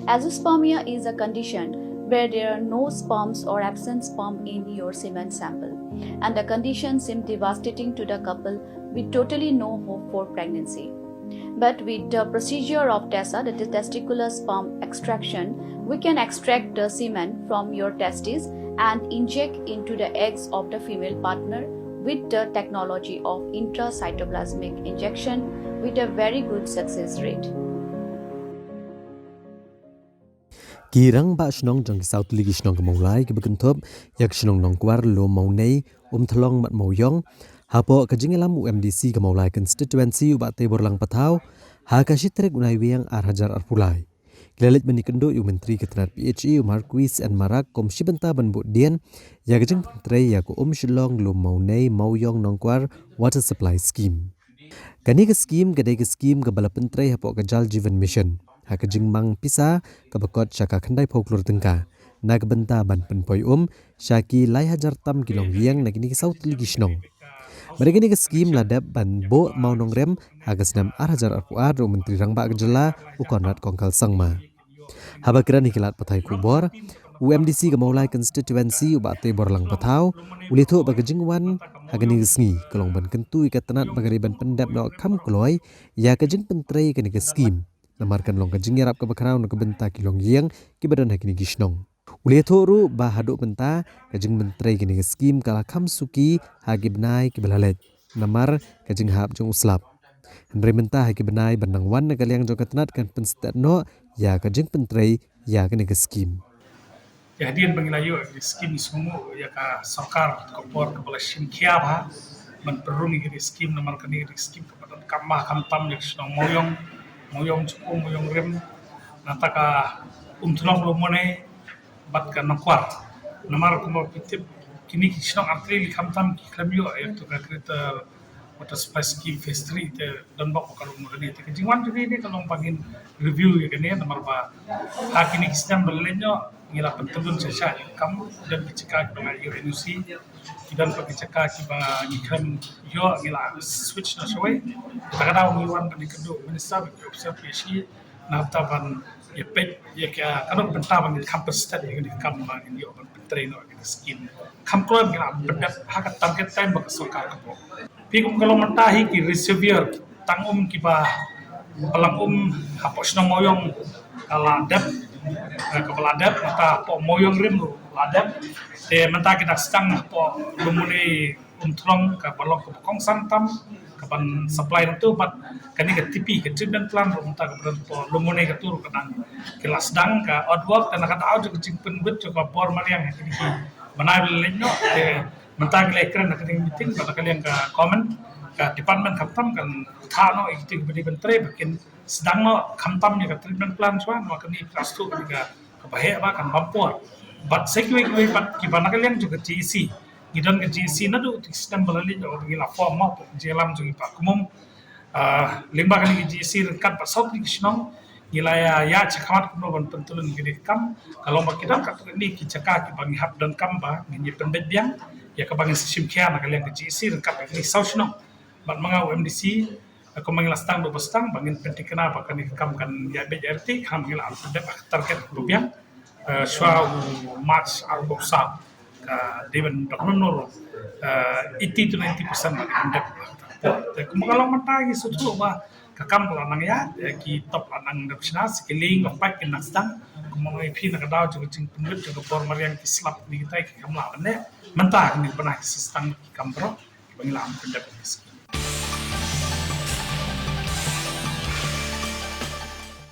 Azoospermia is a condition where there are no sperms or absent sperm in your semen sample, and the condition seems devastating to the couple with totally no hope for pregnancy. But with the procedure of TESA, that is testicular sperm extraction, we can extract the semen from your testes and inject into the eggs of the female partner with the technology of intracytoplasmic injection with a very good success rate. Kirang ba shnong jang South League shnong maulai ke bekentop yak shnong nong kwar lo mau nei thlong mat mau yong hapo kajingelam UMDC ke maulai constituency uba tebor lang patau ha ka shitrek unai wiang hajar arpulai Gilalit menikendo yu menteri ketenar PHE Marquis and Marak kom shibenta ban dian ya kajing pentre ya ko shlong lo mau nei mau yong nong kwar water supply scheme Kani ke scheme ke scheme ke bala pentre hapo ke Jal Jeevan Mission Hakajing mang pisa kabakot syaka kandai folklor tengka nak benta ban penpoi syaki lai hajar tam kilong yang nak ini South League shnong mereka ni ke scheme ladap ban bo mau nong rem hagas nam hajar arpuar ro menteri rangba kejela ukonrat kongkal sangma habakira nikilat patai kubor UMDC ke maulai constituency ubate borlang patau ulitho bagajing wan hagani sngi kolong ban kentu ikatanat bagari ban pendap no kam kloi ya kajing pentre ke ni ke scheme namarkan long kajing yarap ke bakarau no ke benta kilong yang ki badan hakini gishnong ulitho ru ba haduk benta kajing mentre ke ni ke scheme kala kam suki hagi benai ki belalet namar kajing hap jong uslap Henry mentah hagi benai bandang wan kaliang jong katanat kan penstat no ya kajing pentre ya ke ni ke scheme Kehadiran pengilayu skim semua ya ka sarkar kopor kepala simkia bah menperuni ke skim nomor kini skim kepada kamah kamtam yang senang moyong cukup moyong rem nata ka tolong lumone bat ka nakwar nomor kumor pitip kini senang artri kamtam klamyo ya tu ka kereta water supply scheme phase 3 te dan bak kalau mengani te kejingwan juga ini kalau pangin review ya kini nomor ba hakini sistem belenyo ngila pentulun sesat kamu dan dicekak dengan UNC dan pakai cekak kiba ngikam yo ngila switch na shawai kadang ngiwan pada kedua minister observation na taban ya pet ya kalau bentaban di campus study yang di kampa ini yo pentrain no di skin kampro ngila bedak hak target time bak sokar kapo pikum kalau mentahi ki reservoir tangum kiba palang hapos na moyong ala dep kepala adab mata po moyong rim lu adab te menta kita stang po lumuni thlong ka balong ko kong santam kapan supply itu bat kani ke tipi ke treatment plan ru menta ka po lumuni ka tur kadang kelas dang ka outwork tan ka tau ke jingpen bet ka por mariang kini ki manai lenyo te menta ke ekran ka meeting pada kalian ka comment ka department kaptam kan thano ikti bedi bentre bakin sedang no kamtam ni ka treatment plan swan maka ni prastu ketika kebahe ba kan bampor but sekwe bat ki kalian juga GC gidan ke GC na do sistem balali jo gila form mo jelam jo pa kumum limba kan GC rekat pa south ni kisnong gila ya cakamat kuno ban pentulun gede kam kalau makidan ka ni ki caka ki bangi hab dan kam ba ni pendet biang ya ka bangi sistem kia na kalian ke GC rekat ni south no bat manga UMDC aku mengilas tang do bestang bangin penting kenapa kan ikam kan ya BRT kam gila alfabet target rupiah shwa march arbo sa deven doknor 80 to 90% bangin dep te kumala matagi sutu ba kakam kala nang ya ki top anang dapsna skilling of pack in nastang kumongai phi na kadaw ju jing punut ju por marian ki slap ni tai ki kamla ne mentah ni banah sistang ki kambro bangila am pendep